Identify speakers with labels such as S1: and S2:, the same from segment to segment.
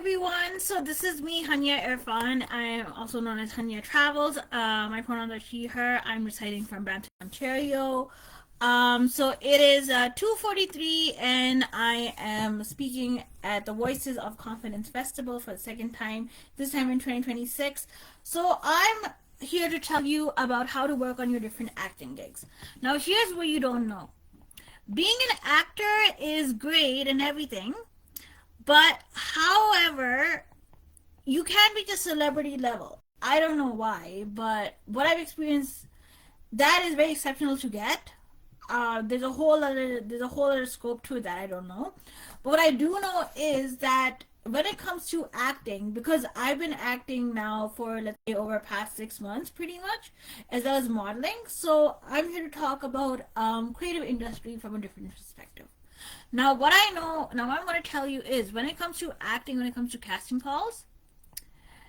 S1: everyone. So this is me, Hunyah Irfan. I am also known as HunyahTravels. My pronouns are she, her. I'm residing from Brampton, Ontario. So it is 2:43, and I am speaking at the Voices of Confidence Festival for the second time, this time in 2026. So I'm here to tell you about how to work on your different acting gigs. Now, here's what you don't know. Being an actor is great and everything, but however, you can't reach a celebrity level. I don't know why, but what I've experienced, that is very exceptional to get. There's a whole other scope to it that I don't know. But what I do know is that when it comes to acting, because I've been acting now for, let's say, over past 6 months, pretty much, as well as modeling. So I'm here to talk about creative industry from a different perspective. Now, what I know, now what I'm going to tell you is when it comes to acting, when it comes to casting calls,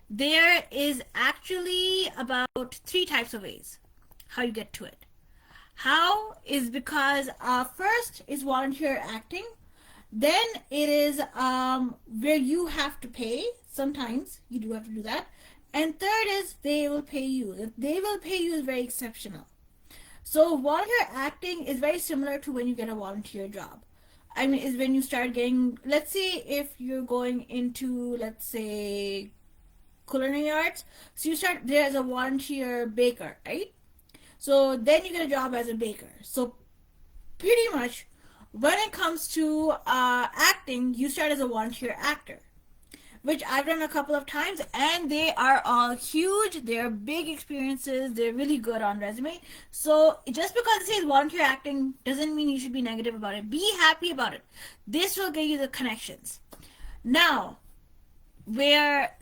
S1: there is actually about three types of ways how you get to it. How is because first is volunteer acting, then it is where you have to pay. Sometimes you do have to do that, and third is they will pay you. If they will pay you is very exceptional. So volunteer acting is very similar to when you get a volunteer job. I mean, is when you start getting, let's say if you're going into, let's say, culinary arts, so you start there as a volunteer baker, right? So then you get a job as a baker. So pretty much when it comes to acting, you start as a volunteer actor, which I've done a couple of times, and they are all huge. They're big experiences. They're really good on resume. So just because it says volunteer acting doesn't mean you should be negative about it. Be happy about it. This will get you the connections. Now, where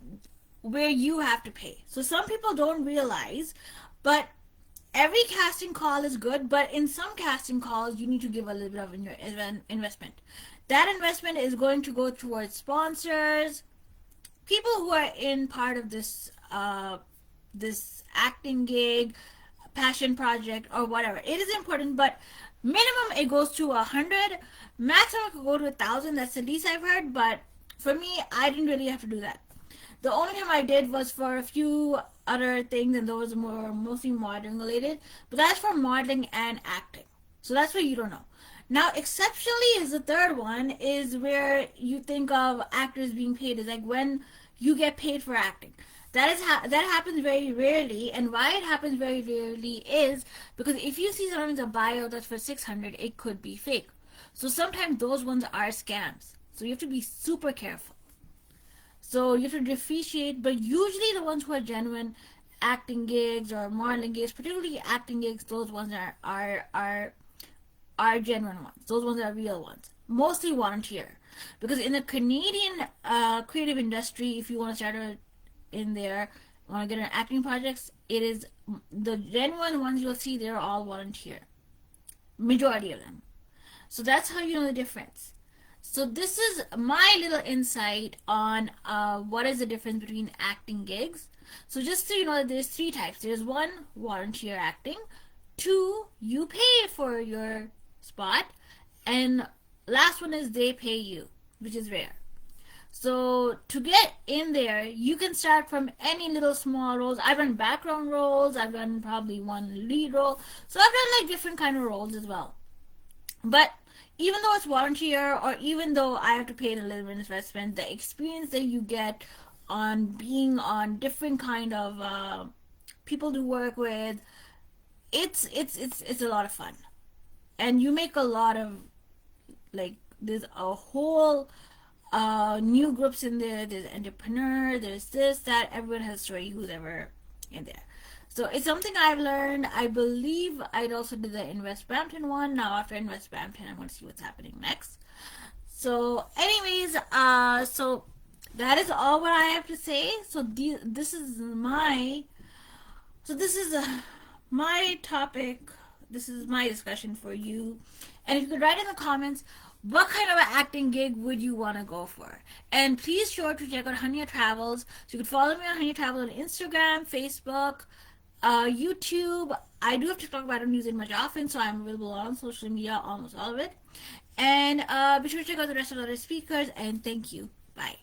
S1: you have to pay. So some people don't realize, but every casting call is good, but in some casting calls you need to give a little bit of investment. That investment is going to go towards sponsors, people who are in part of this acting gig, passion project, or whatever. It is important, but minimum it goes to 100, maximum it could go to 1,000. That's the least I've heard, but for me, I didn't really have to do that. The only time I did was for a few other things, and those were mostly modeling related, but that's for modeling and acting. So that's what you don't know. Now, exceptionally is the third one, is where you think of actors being paid, is like when you get paid for acting. That happens very rarely, and why it happens very rarely is because if you see sometimes a bio that's for 600, it could be fake. So sometimes those ones are scams. So you have to be super careful. So you have to differentiate, but usually the ones who are genuine acting gigs or modeling gigs, particularly acting gigs, those ones are genuine ones. Those ones are real ones. Mostly volunteer. Because in the Canadian creative industry, if you want to start in there, want to get an acting projects, it is the genuine ones you'll see, they're all volunteer. Majority of them. So that's how you know the difference. So this is my little insight on what is the difference between acting gigs. So just so you know, there's three types. There's one, volunteer acting. Two, you pay for your spot. And last one is they pay you, which is rare. So to get in there, you can start from any little small roles. I've done background roles. I've done probably one lead role. So I've done like different kind of roles as well. But even though it's volunteer, or even though I have to pay a little bit of investment, the experience that you get on being on different kind of people to work with, it's a lot of fun, and you make a lot of, like, there's a whole new groups in there. There's entrepreneur, there's this, that, everyone has a story who's ever in there. So it's something I've learned. I believe I'd also did the Invest Brampton one. Now after Invest Brampton, I'm going to see what's happening next. So anyways, so that is all what I have to say. So this is my topic. This is my discussion for you. And if you could write in the comments, what kind of an acting gig would you want to go for? And please sure to check out HunyahTravels. So you can follow me on HunyahTravels on Instagram, Facebook, YouTube. I do have TikTok, but I don't use it much often, so I'm available on social media, almost all of it. And be sure to check out the rest of the other speakers, and thank you. Bye.